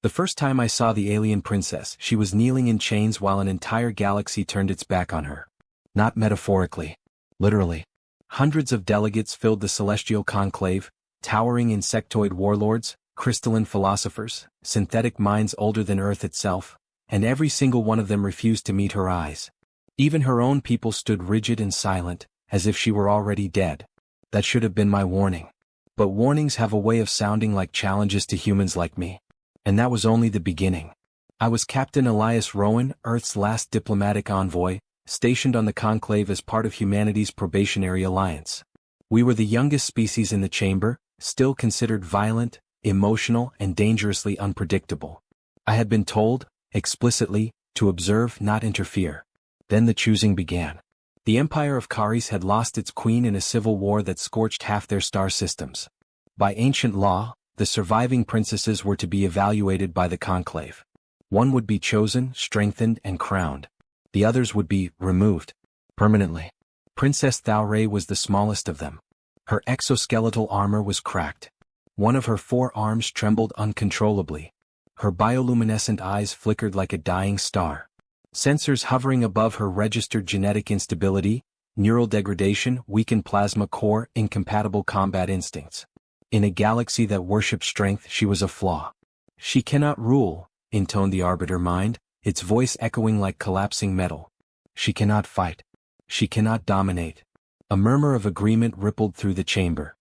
The first time I saw the alien princess, she was kneeling in chains while an entire galaxy turned its back on her. Not metaphorically. Literally. Hundreds of delegates filled the celestial conclave, towering insectoid warlords, crystalline philosophers, synthetic minds older than Earth itself, and every single one of them refused to meet her eyes. Even her own people stood rigid and silent, as if she were already dead. That should have been my warning. But warnings have a way of sounding like challenges to humans like me. And that was only the beginning. I was Captain Elias Rowan, Earth's last diplomatic envoy, stationed on the conclave as part of humanity's probationary alliance. We were the youngest species in the chamber, still considered violent, emotional, and dangerously unpredictable. I had been told, explicitly, to observe, not interfere. Then the choosing began. The Empire of Caris had lost its queen in a civil war that scorched half their star systems. By ancient law, the surviving princesses were to be evaluated by the conclave. One would be chosen, strengthened, and crowned. The others would be removed. Permanently. Princess Thauré was the smallest of them. Her exoskeletal armor was cracked. One of her 4 arms trembled uncontrollably. Her bioluminescent eyes flickered like a dying star. Sensors hovering above her registered genetic instability, neural degradation, weakened plasma core, incompatible combat instincts. In a galaxy that worshipped strength, she was a flaw. She cannot rule, intoned the Arbiter mind, its voice echoing like collapsing metal. She cannot fight. She cannot dominate. A murmur of agreement rippled through the chamber.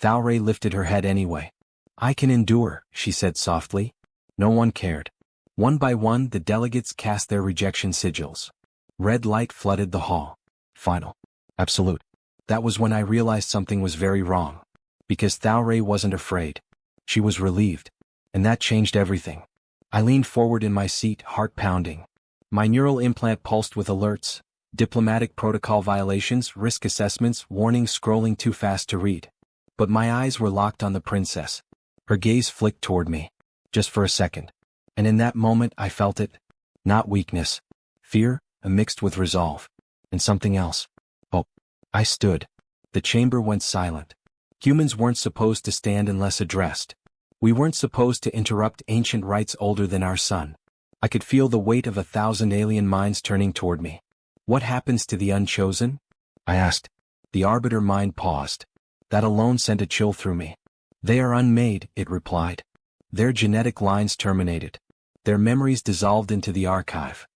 Thauré lifted her head anyway. I can endure, she said softly. No one cared. One by one, the delegates cast their rejection sigils. Red light flooded the hall. Final. Absolute. That was when I realized something was very wrong. Because Thauré wasn't afraid. She was relieved. And that changed everything. I leaned forward in my seat, heart pounding. My neural implant pulsed with alerts, diplomatic protocol violations, risk assessments, warnings scrolling too fast to read. But my eyes were locked on the princess. Her gaze flicked toward me. Just for a second. And in that moment I felt it. Not weakness. Fear, mixed with resolve. And something else. Hope. I stood. The chamber went silent. Humans weren't supposed to stand unless addressed. We weren't supposed to interrupt ancient rites older than our sun. I could feel the weight of 1,000 alien minds turning toward me. What happens to the unchosen? I asked. The Arbiter mind paused. That alone sent a chill through me. They are unmade, it replied. Their genetic lines terminated. Their memories dissolved into the archive.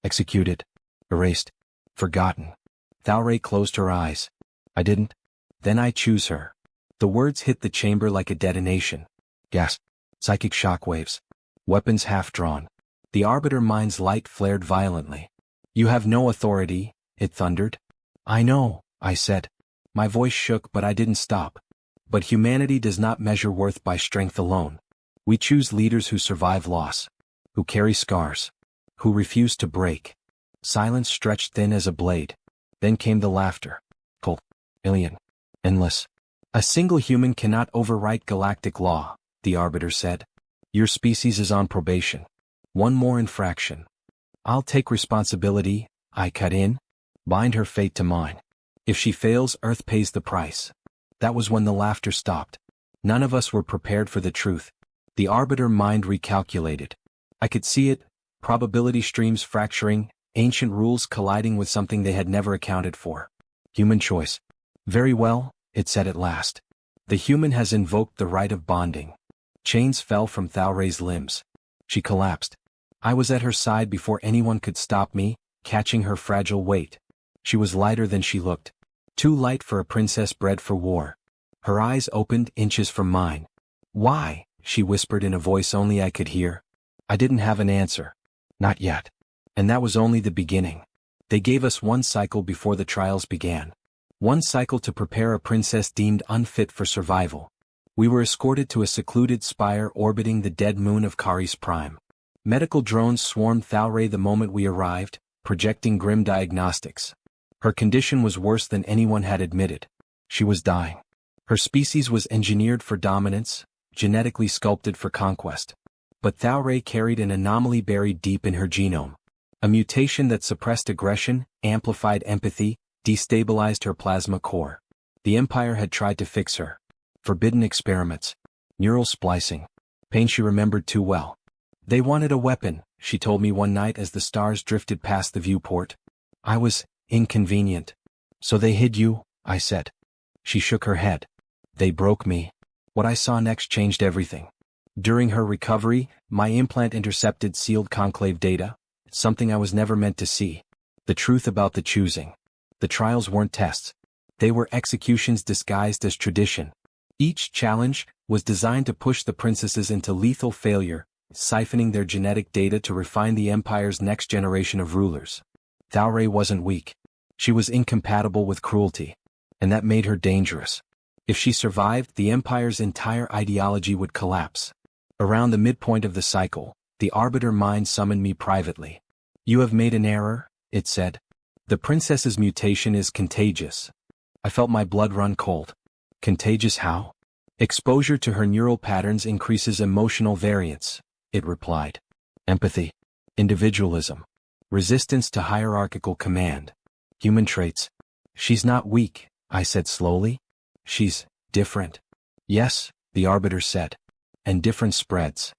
Executed. Erased. Forgotten. Thauré closed her eyes. I didn't. Then I choose her. The words hit the chamber like a detonation. Gasp. Psychic shockwaves. Weapons half drawn. The Arbiter mind's light flared violently. You have no authority, it thundered. I know, I said. My voice shook, but I didn't stop. But humanity does not measure worth by strength alone. We choose leaders who survive loss. Who carry scars. Who refuse to break. Silence stretched thin as a blade. Then came the laughter. Cold. Alien. Endless. A single human cannot overwrite galactic law, the Arbiter said. Your species is on probation. One more infraction. I'll take responsibility, I cut in. Bind her fate to mine. If she fails, Earth pays the price. That was when the laughter stopped. None of us were prepared for the truth. The Arbiter mind recalculated. I could see it, probability streams fracturing, ancient rules colliding with something they had never accounted for. Human choice. Very well, it said at last. The human has invoked the right of bonding. Chains fell from Thauré's limbs. She collapsed. I was at her side before anyone could stop me, catching her fragile weight. She was lighter than she looked. Too light for a princess bred for war. Her eyes opened inches from mine. Why? She whispered in a voice only I could hear. I didn't have an answer. Not yet. And that was only the beginning. They gave us one cycle before the trials began. One cycle to prepare a princess deemed unfit for survival. We were escorted to a secluded spire orbiting the dead moon of Caris Prime. Medical drones swarmed Thauré the moment we arrived, projecting grim diagnostics. Her condition was worse than anyone had admitted. She was dying. Her species was engineered for dominance, genetically sculpted for conquest. But Thauré carried an anomaly buried deep in her genome. A mutation that suppressed aggression, amplified empathy, destabilized her plasma core. The Empire had tried to fix her. Forbidden experiments. Neural splicing. Pain she remembered too well. They wanted a weapon, she told me one night as the stars drifted past the viewport. I was inconvenient. So they hid you, I said. She shook her head. They broke me. What I saw next changed everything. During her recovery, my implant intercepted sealed conclave data, something I was never meant to see. The truth about the choosing. The trials weren't tests. They were executions disguised as tradition. Each challenge was designed to push the princesses into lethal failure, siphoning their genetic data to refine the Empire's next generation of rulers. Thalray wasn't weak. She was incompatible with cruelty. And that made her dangerous. If she survived, the Empire's entire ideology would collapse. Around the midpoint of the cycle, the Arbiter Mind summoned me privately. You have made an error, it said. The princess's mutation is contagious. I felt my blood run cold. Contagious how? Exposure to her neural patterns increases emotional variance, it replied. Empathy. Individualism. Resistance to hierarchical command. Human traits. She's not weak, I said slowly. She's different. Yes, the Arbiter said. And difference spreads.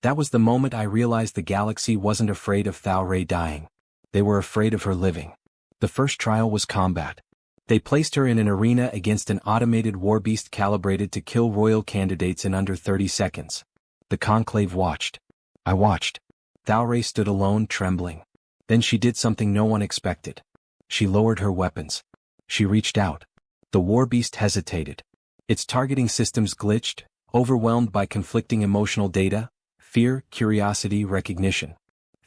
That was the moment I realized the galaxy wasn't afraid of Thalray dying. They were afraid of her living. The first trial was combat. They placed her in an arena against an automated warbeast calibrated to kill royal candidates in under 30 seconds. The conclave watched. I watched. Thalray stood alone, trembling. Then she did something no one expected. She lowered her weapons. She reached out. The warbeast hesitated. Its targeting systems glitched, overwhelmed by conflicting emotional data, fear, curiosity, recognition.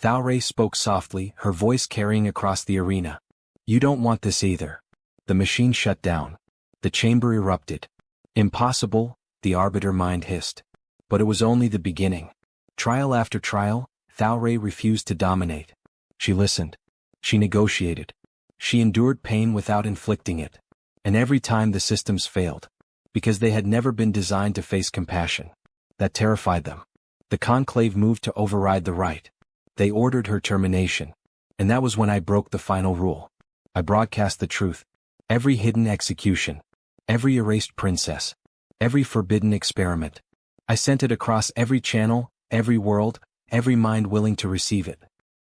Thalray spoke softly, her voice carrying across the arena. You don't want this either. The machine shut down. The chamber erupted. Impossible, the Arbiter Mind hissed. But it was only the beginning. Trial after trial, Thalray refused to dominate. She listened. She negotiated. She endured pain without inflicting it. And every time the systems failed. Because they had never been designed to face compassion. That terrified them. The conclave moved to override the right. They ordered her termination. And that was when I broke the final rule. I broadcast the truth. Every hidden execution. Every erased princess. Every forbidden experiment. I sent it across every channel, every world, every mind willing to receive it.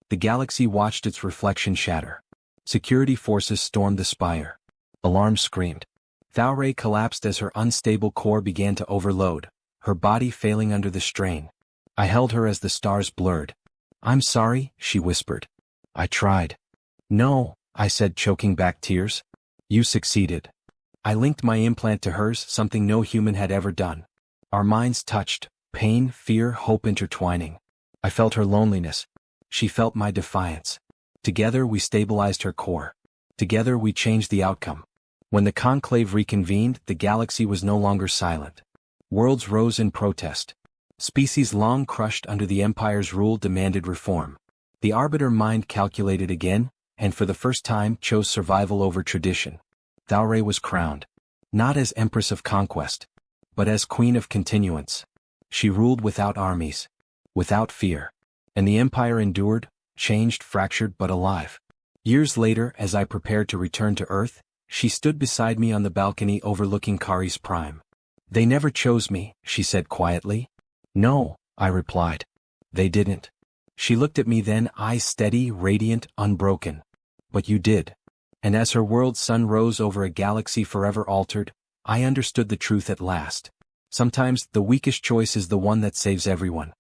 The galaxy watched its reflection shatter. Security forces stormed the spire. Alarms screamed. Thalray collapsed as her unstable core began to overload, her body failing under the strain. I held her as the stars blurred. I'm sorry, she whispered. I tried. No, I said, choking back tears. You succeeded. I linked my implant to hers, something no human had ever done. Our minds touched, pain, fear, hope intertwining. I felt her loneliness. She felt my defiance. Together we stabilized her core. Together we changed the outcome. When the conclave reconvened, the galaxy was no longer silent. Worlds rose in protest. Species long crushed under the Empire's rule demanded reform. The Arbiter Mind calculated again, and for the first time chose survival over tradition. Thalray was crowned. Not as Empress of Conquest, but as Queen of Continuance. She ruled without armies. Without fear. And the Empire endured, changed, fractured but alive. Years later, as I prepared to return to Earth, she stood beside me on the balcony overlooking Kari's prime. They never chose me, she said quietly. No, I replied. They didn't. She looked at me then, eyes steady, radiant, unbroken. But you did. And as her world's sun rose over a galaxy forever altered, I understood the truth at last. Sometimes the weakest choice is the one that saves everyone.